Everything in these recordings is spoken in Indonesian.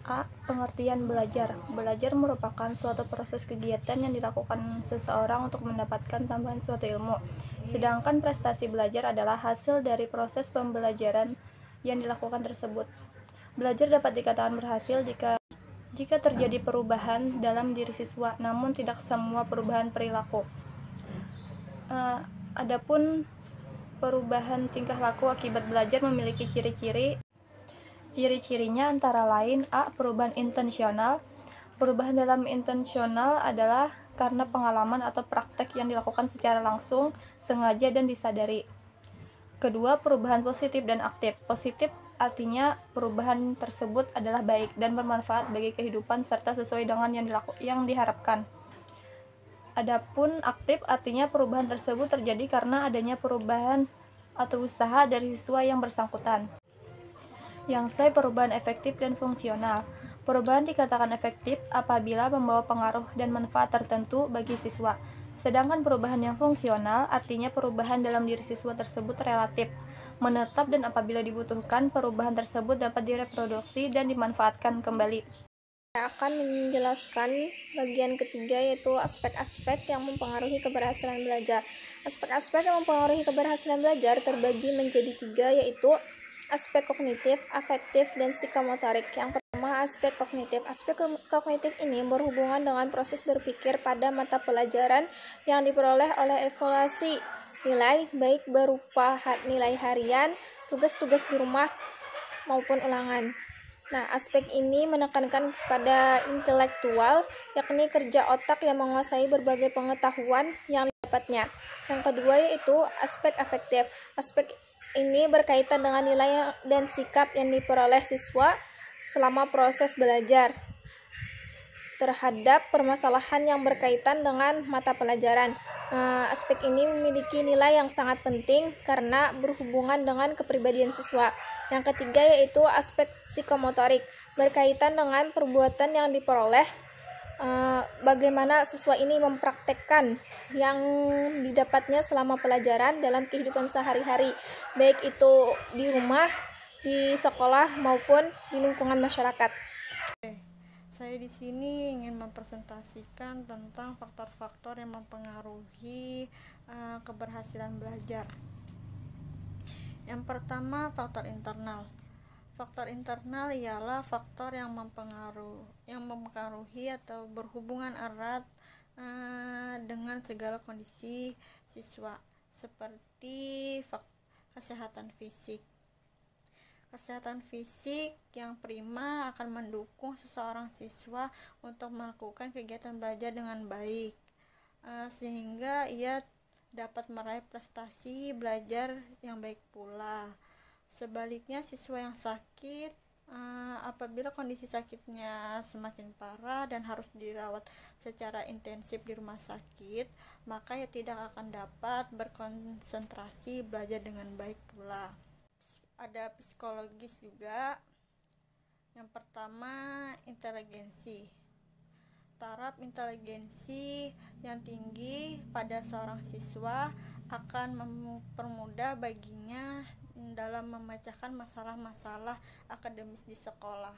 A. Pengertian belajar. Belajar merupakan suatu proses kegiatan yang dilakukan seseorang untuk mendapatkan tambahan suatu ilmu. Sedangkan prestasi belajar adalah hasil dari proses pembelajaran yang dilakukan tersebut. Belajar dapat dikatakan berhasil jika terjadi perubahan dalam diri siswa, namun tidak semua perubahan perilaku. Adapun perubahan tingkah laku akibat belajar memiliki ciri-ciri. Ciri-cirinya antara lain: A. Perubahan intensional. Perubahan dalam intensional adalah karena pengalaman atau praktek yang dilakukan secara langsung, sengaja, dan disadari. Kedua, perubahan positif dan aktif. Positif artinya perubahan tersebut adalah baik dan bermanfaat bagi kehidupan serta sesuai dengan yang diharapkan. Adapun aktif artinya perubahan tersebut terjadi karena adanya perubahan atau usaha dari siswa yang bersangkutan. Yang C. Perubahan efektif dan fungsional. Perubahan dikatakan efektif apabila membawa pengaruh dan manfaat tertentu bagi siswa. Sedangkan perubahan yang fungsional artinya perubahan dalam diri siswa tersebut relatif, menetap, dan apabila dibutuhkan, perubahan tersebut dapat direproduksi dan dimanfaatkan kembali. Saya akan menjelaskan bagian ketiga, yaitu aspek-aspek yang mempengaruhi keberhasilan belajar. Aspek-aspek yang mempengaruhi keberhasilan belajar terbagi menjadi 3, yaitu aspek kognitif, afektif, dan psikomotorik. Yang pertama, aspek kognitif. Aspek kognitif ini berhubungan dengan proses berpikir pada mata pelajaran yang diperoleh oleh evaluasi nilai, baik berupa nilai harian, tugas-tugas di rumah, maupun ulangan. Nah, aspek ini menekankan pada intelektual, yakni kerja otak yang menguasai berbagai pengetahuan yang didapatnya. Yang kedua yaitu aspek afektif. Aspek ini berkaitan dengan nilai dan sikap yang diperoleh siswa selama proses belajar terhadap permasalahan yang berkaitan dengan mata pelajaran. Aspek ini memiliki nilai yang sangat penting karena berhubungan dengan kepribadian siswa. Yang ketiga yaitu aspek psikomotorik, berkaitan dengan perbuatan yang diperoleh, bagaimana siswa ini mempraktekkan yang didapatnya selama pelajaran dalam kehidupan sehari-hari, baik itu di rumah, di sekolah, maupun di lingkungan masyarakat. Saya di sini ingin mempresentasikan tentang faktor-faktor yang mempengaruhi keberhasilan belajar. Yang pertama, faktor internal. Faktor internal ialah faktor yang mempengaruhi atau berhubungan erat dengan segala kondisi siswa, seperti kesehatan fisik. Kesehatan fisik yang prima akan mendukung seseorang siswa untuk melakukan kegiatan belajar dengan baik, sehingga ia dapat meraih prestasi belajar yang baik pula. Sebaliknya, siswa yang sakit, apabila kondisi sakitnya semakin parah dan harus dirawat secara intensif di rumah sakit, maka ia tidak akan dapat berkonsentrasi belajar dengan baik pula. Ada psikologis juga. Yang pertama, inteligensi. Taraf inteligensi yang tinggi pada seorang siswa akan mempermudah baginya dalam memecahkan masalah-masalah akademis di sekolah.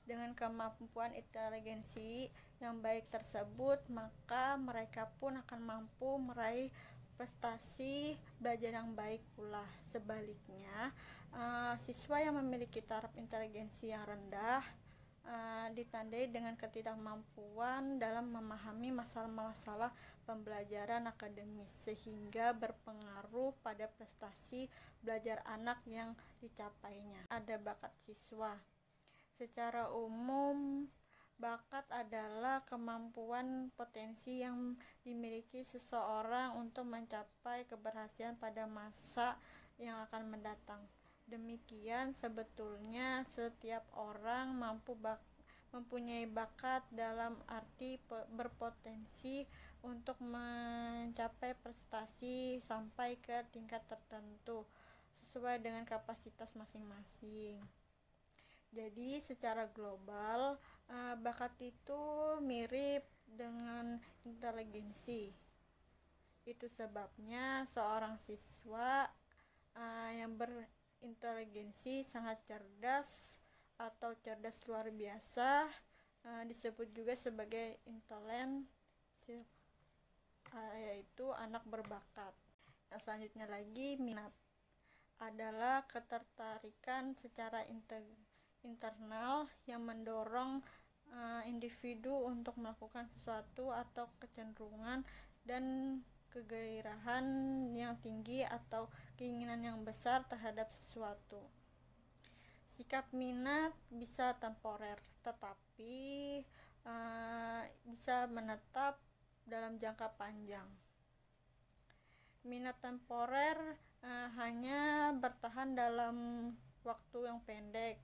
Dengan kemampuan inteligensi yang baik tersebut, maka mereka pun akan mampu meraih prestasi belajar yang baik pula. Sebaliknya, siswa yang memiliki taraf inteligensi yang rendah ditandai dengan ketidakmampuan dalam memahami masalah-masalah pembelajaran akademis, sehingga berpengaruh pada prestasi belajar anak yang dicapainya. Ada bakat siswa. Secara umum, bakat adalah kemampuan potensi yang dimiliki seseorang untuk mencapai keberhasilan pada masa yang akan mendatang. Demikian, sebetulnya setiap orang mempunyai bakat dalam arti berpotensi untuk mencapai prestasi sampai ke tingkat tertentu sesuai dengan kapasitas masing-masing. Jadi secara global, bakat itu mirip dengan inteligensi. Itu sebabnya seorang siswa yang berinteligensi sangat cerdas atau cerdas luar biasa, disebut juga sebagai intelent, yaitu anak berbakat. Yang selanjutnya lagi, minat adalah ketertarikan secara internal yang mendorong individu untuk melakukan sesuatu atau kecenderungan dan kegairahan yang tinggi atau keinginan yang besar terhadap sesuatu. Sikap minat bisa temporer, tetapi bisa menetap dalam jangka panjang. Minat temporer hanya bertahan dalam waktu yang pendek.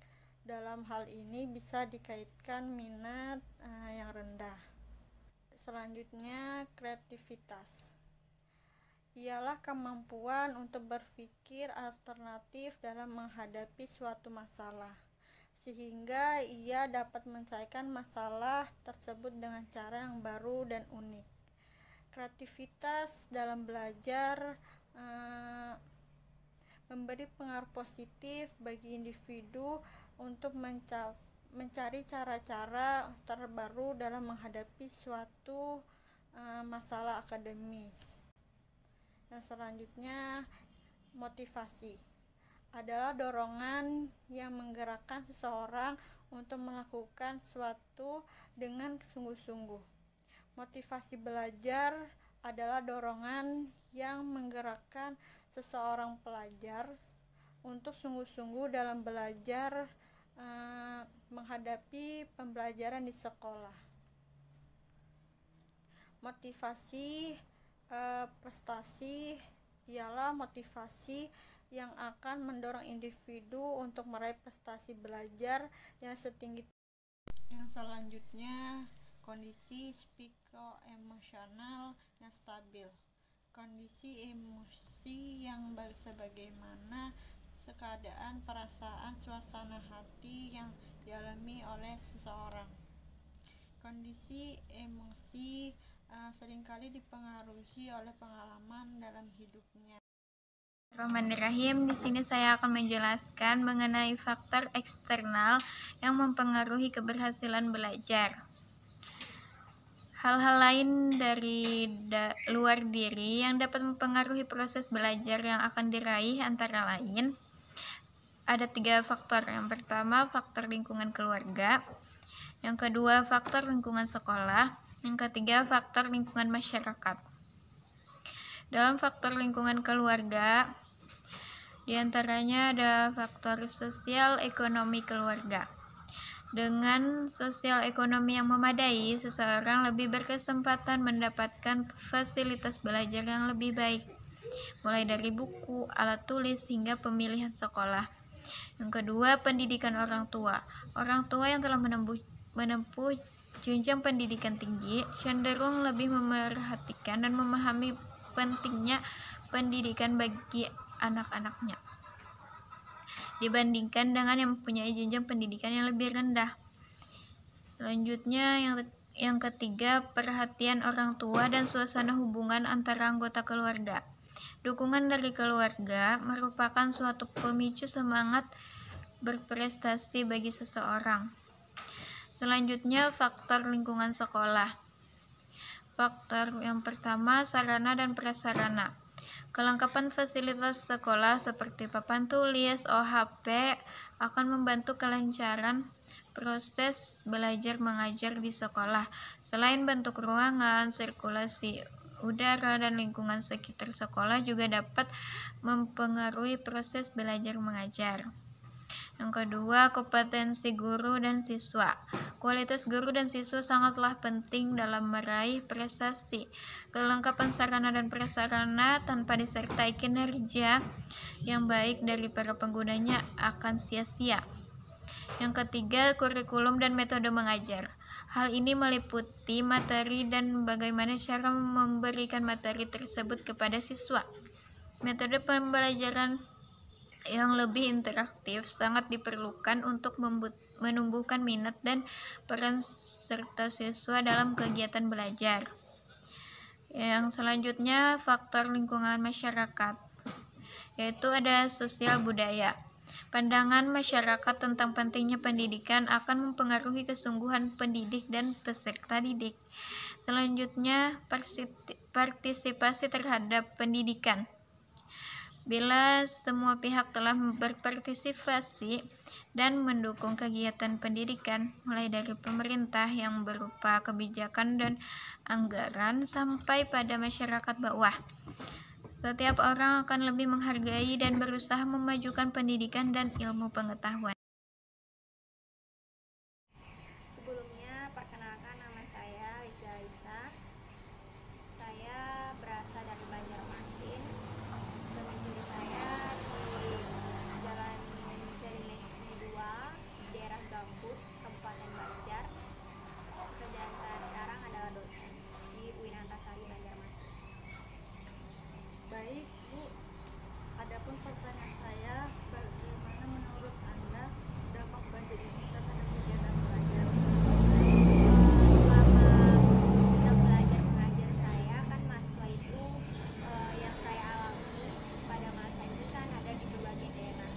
Dalam hal ini bisa dikaitkan minat yang rendah. Selanjutnya, kreativitas ialah kemampuan untuk berpikir alternatif dalam menghadapi suatu masalah, sehingga ia dapat menyelesaikan masalah tersebut dengan cara yang baru dan unik. Kreativitas dalam belajar memberi pengaruh positif bagi individu untuk mencari cara-cara terbaru dalam menghadapi suatu masalah akademis. Dan selanjutnya, motivasi adalah dorongan yang menggerakkan seseorang untuk melakukan sesuatu dengan sungguh-sungguh. Motivasi belajar adalah dorongan yang menggerakkan seseorang pelajar untuk sungguh-sungguh dalam belajar menghadapi pembelajaran di sekolah. Motivasi prestasi ialah motivasi yang akan mendorong individu untuk meraih prestasi belajar yang setinggi. Yang selanjutnya, kondisi psikoemosional yang stabil. Kondisi emosi yang sebagaimana keadaan, perasaan, suasana hati yang dialami oleh seseorang. Kondisi emosi seringkali dipengaruhi oleh pengalaman dalam hidupnya. Bismillahirrahmanirrahim. Di sini saya akan menjelaskan mengenai faktor eksternal yang mempengaruhi keberhasilan belajar. Hal-hal lain dari luar diri yang dapat mempengaruhi proses belajar yang akan diraih antara lain ada 3 faktor. Yang pertama, faktor lingkungan keluarga. Yang kedua, faktor lingkungan sekolah. Yang ketiga, faktor lingkungan masyarakat. Dalam faktor lingkungan keluarga, diantaranya ada faktor sosial ekonomi keluarga. Dengan sosial ekonomi yang memadai, seseorang lebih berkesempatan mendapatkan fasilitas belajar yang lebih baik, mulai dari buku, alat tulis, hingga pemilihan sekolah. Yang kedua, pendidikan orang tua. Orang tua yang telah menempuh jenjang pendidikan tinggi cenderung lebih memerhatikan dan memahami pentingnya pendidikan bagi anak-anaknya dibandingkan dengan yang mempunyai jenjang pendidikan yang lebih rendah. Selanjutnya, yang ketiga, perhatian orang tua dan suasana hubungan antara anggota keluarga. Dukungan dari keluarga merupakan suatu pemicu semangat berprestasi bagi seseorang. Selanjutnya, faktor lingkungan sekolah. Faktor yang pertama, sarana dan prasarana. Kelengkapan fasilitas sekolah seperti papan tulis, OHP akan membantu kelancaran proses belajar mengajar di sekolah. Selain bentuk ruangan, sirkulasi udara dan lingkungan sekitar sekolah juga dapat mempengaruhi proses belajar mengajar. Yang kedua, kompetensi guru dan siswa. Kualitas guru dan siswa sangatlah penting dalam meraih prestasi. Kelengkapan sarana dan prasarana tanpa disertai kinerja yang baik dari para penggunanya akan sia-sia. Yang ketiga, kurikulum dan metode mengajar. Hal ini meliputi materi dan bagaimana cara memberikan materi tersebut kepada siswa. Metode pembelajaran yang lebih interaktif sangat diperlukan untuk menumbuhkan minat dan peran serta siswa dalam kegiatan belajar. Yang selanjutnya, faktor lingkungan masyarakat, yaitu ada sosial budaya. Pandangan masyarakat tentang pentingnya pendidikan akan mempengaruhi kesungguhan pendidik dan peserta didik. Selanjutnya, partisipasi terhadap pendidikan. Bila semua pihak telah berpartisipasi dan mendukung kegiatan pendidikan, mulai dari pemerintah yang berupa kebijakan dan anggaran sampai pada masyarakat bawah, setiap orang akan lebih menghargai dan berusaha memajukan pendidikan dan ilmu pengetahuan. Sebelumnya, perkenalkan nama saya Rizda Lisa. Saya berasal dari Banjarmasin. Domisili saya di Jalan Selinesi 2, daerah Gambut, Kabupaten Banjar. Kerjaan saya sekarang adalah dosen di UIN Antasari Banjarmasin. Baik, Bu. Adapun pertanyaan saya, bagaimana menurut Anda dampak banjir ini terhadap kegiatan belajar? Selama sistem belajar mengajar saya kan mahasiswa itu yang saya alami pada masa itu kan ada di berbagai daerah.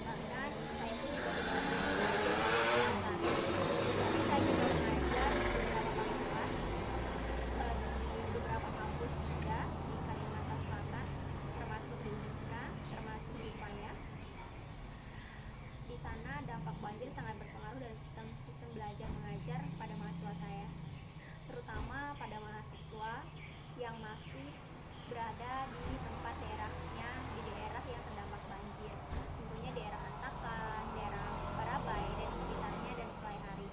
Bahkan saya itu juga tidak belajar di tapi saya juga mengajar di beberapa kelas di beberapa kampus juga di Kalimantan Selatan, termasuk di Unisca, termasuk di Upaya. Di sana dampak banjir sangat berpengaruh dari sistem belajar mengajar pada mahasiswa saya, terutama pada mahasiswa yang masih berada di tempat daerahnya di daerah yang terdampak banjir, tentunya daerah Antakan, daerah Barabai dan sekitarnya dan Pelaihari.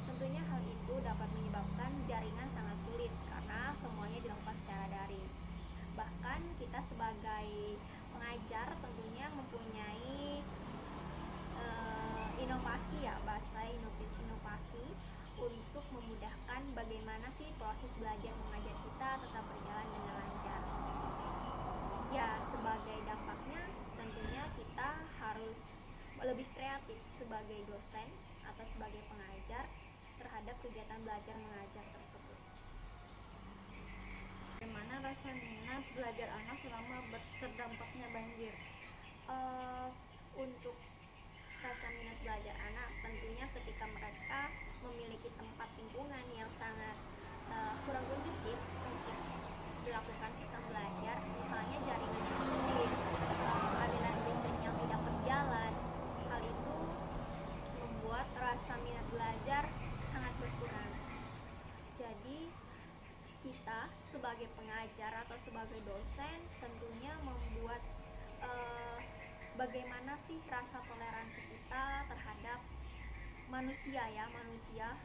Tentunya hal itu dapat menyebabkan jaringan sangat sulit karena semuanya dilakukan secara daring. Bahkan kita sebagai pengajar tentunya mempunyai inovasi bahasa inovasi untuk memudahkan bagaimana sih proses belajar mengajar kita tetap berjalan dengan lancar. Ya, sebagai dampaknya tentunya kita harus lebih kreatif sebagai dosen atau sebagai pengajar terhadap kegiatan belajar mengajar tersebut. Bagaimana rasa minat belajar anak selama terdampaknya banjir? Untuk rasa minat belajar anak tentunya ketika mereka memiliki tempat lingkungan yang sangat kurang kondusif untuk dilakukan sistem belajar, misalnya jaringannya sulit, aliran listrik yang tidak berjalan, hal itu membuat rasa minat belajar sangat berkurang. Jadi kita sebagai pengajar atau sebagai dosen tentunya membuat bagaimana sih rasa toleransi kita terhadap manusia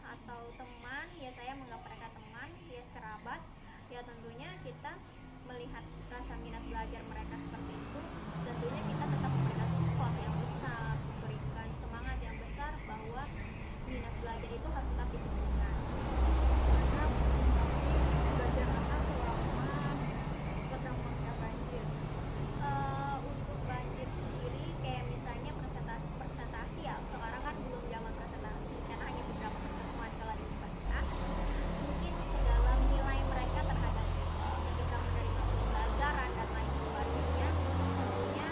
atau teman, ya saya menganggap mereka teman, ya kerabat, ya tentunya kita melihat rasa minat belajar mereka seperti itu, tentunya kita tetap memberikan support yang besar, memberikan semangat yang besar bahwa minat belajar itu harus tetap ditumbuhkan. Karena belajar anak selama terdampaknya banjir. Untuk banjir sendiri kayak misalnya presentasi ya, sekarang kan belum zaman presentasi karena hanya beberapa pertemuan kalau di universitas, mungkin ke dalam nilai mereka terhadap ketika menerima pembelajaran dan lain sebagainya, tentunya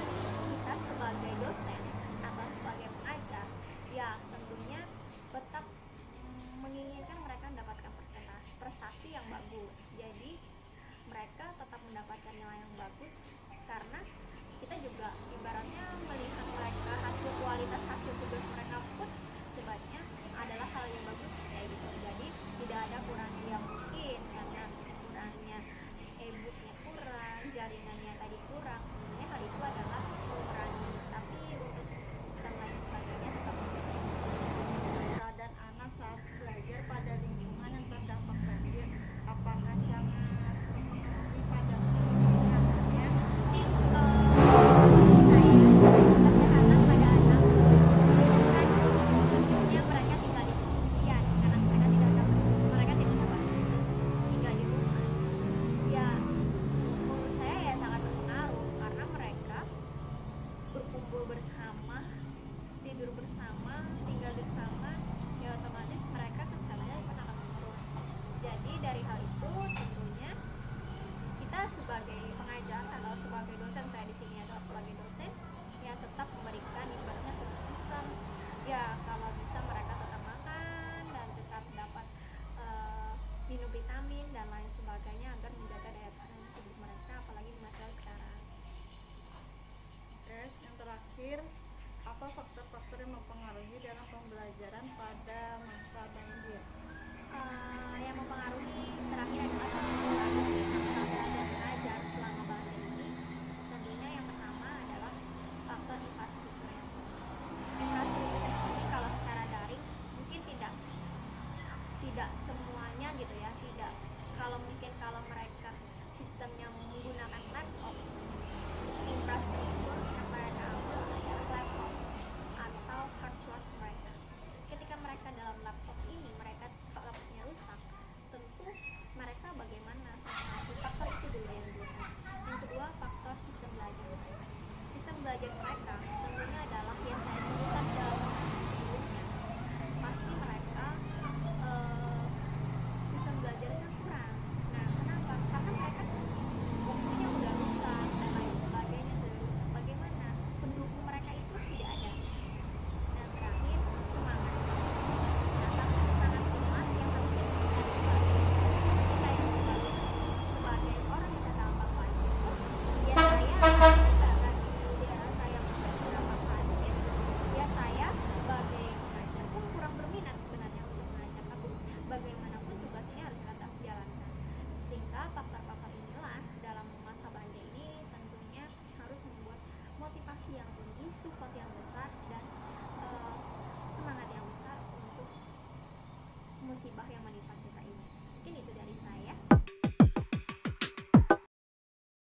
kita sebagai dosen atau sebagai pengajar ya tentunya tetap menginginkan mereka mendapatkan prestasi yang bagus. Jadi mereka tetap mendapatkan nilai yang bagus karena kita juga ibaratnya melihat mereka kualitas hasil tugas mereka pun sebaiknya adalah hal yang bagus kayak gitu. Jadi tidak ada kurangnya yang mungkin karena kurangnya e-booknya kurang, jaringannya tadi kurang, tentunya hal itu adalah mengurangi, tapi untuk sistem lain sebagainya tetap Siswa dan anak saat belajar pada lingkungan yang terdampak banjir, apakah sangat berpengaruh pada kesehatannya? Kesehatan pada anak itu kan tentunya mereka tinggal di pengungsian karena mereka tidak dapat tinggal di rumah. Ya menurut saya ya sangat berpengaruh karena mereka berkumpul bersama, tidur bersama, tinggal bersama, ya otomatis mereka kesehatannya akan menurun. Jadi dari hal itu tentunya kita sebagai pengajar atau sebagai dosen, saya di sini adalah sebagai dosen, ya tetap memberikan ibaratnya support support yang besar dan semangat yang besar untuk musibah yang menimpa kita ini. Mungkin itu dari saya.